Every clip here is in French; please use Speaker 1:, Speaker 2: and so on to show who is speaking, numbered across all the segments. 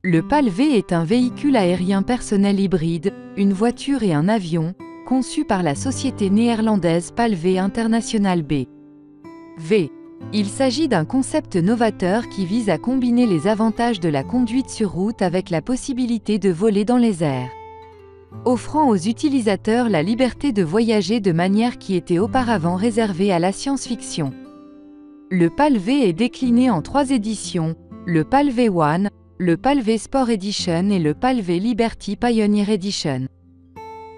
Speaker 1: Le PAL-V est un véhicule aérien personnel hybride, une voiture et un avion, conçu par la société néerlandaise PAL-V International B.V. Il s'agit d'un concept novateur qui vise à combiner les avantages de la conduite sur route avec la possibilité de voler dans les airs, offrant aux utilisateurs la liberté de voyager de manière qui était auparavant réservée à la science-fiction. Le PAL-V est décliné en 3 éditions, le PAL-V One, le PAL-V Sport Edition et le PAL-V Liberty Pioneer Edition.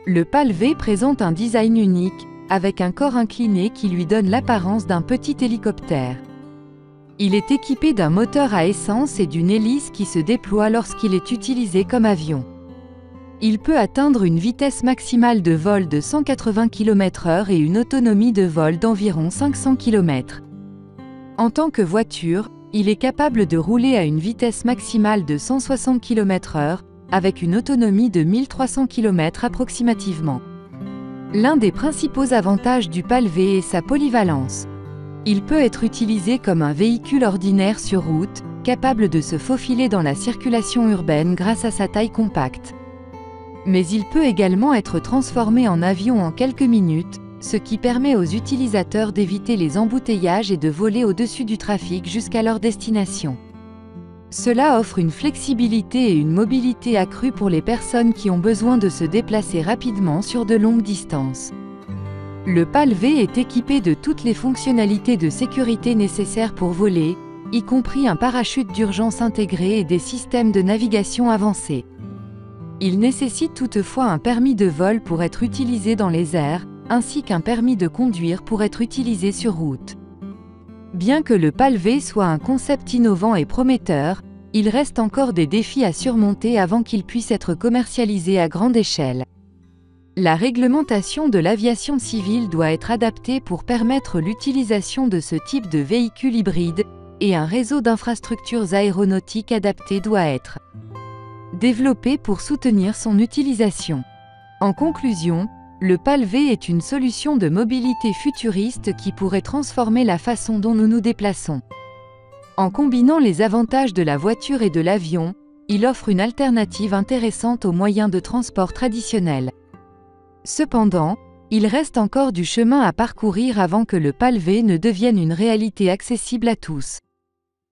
Speaker 1: Le PAL-V présente un design unique, avec un corps incliné qui lui donne l'apparence d'un petit hélicoptère. Il est équipé d'un moteur à essence et d'une hélice qui se déploie lorsqu'il est utilisé comme avion. Il peut atteindre une vitesse maximale de vol de 180 km/h et une autonomie de vol d'environ 500 km. En tant que voiture, il est capable de rouler à une vitesse maximale de 160 km/h, avec une autonomie de 1300 km approximativement. L'un des principaux avantages du PAL-V est sa polyvalence. Il peut être utilisé comme un véhicule ordinaire sur route, capable de se faufiler dans la circulation urbaine grâce à sa taille compacte. Mais il peut également être transformé en avion en quelques minutes, ce qui permet aux utilisateurs d'éviter les embouteillages et de voler au-dessus du trafic jusqu'à leur destination. Cela offre une flexibilité et une mobilité accrue pour les personnes qui ont besoin de se déplacer rapidement sur de longues distances. Le PAL-V est équipé de toutes les fonctionnalités de sécurité nécessaires pour voler, y compris un parachute d'urgence intégré et des systèmes de navigation avancés. Il nécessite toutefois un permis de vol pour être utilisé dans les airs, ainsi qu'un permis de conduire pour être utilisé sur route. Bien que le PAL-V soit un concept innovant et prometteur, il reste encore des défis à surmonter avant qu'il puisse être commercialisé à grande échelle. La réglementation de l'aviation civile doit être adaptée pour permettre l'utilisation de ce type de véhicule hybride, et un réseau d'infrastructures aéronautiques adapté doit être développé pour soutenir son utilisation. En conclusion, le PAL-V est une solution de mobilité futuriste qui pourrait transformer la façon dont nous nous déplaçons. En combinant les avantages de la voiture et de l'avion, il offre une alternative intéressante aux moyens de transport traditionnels. Cependant, il reste encore du chemin à parcourir avant que le PAL-V ne devienne une réalité accessible à tous.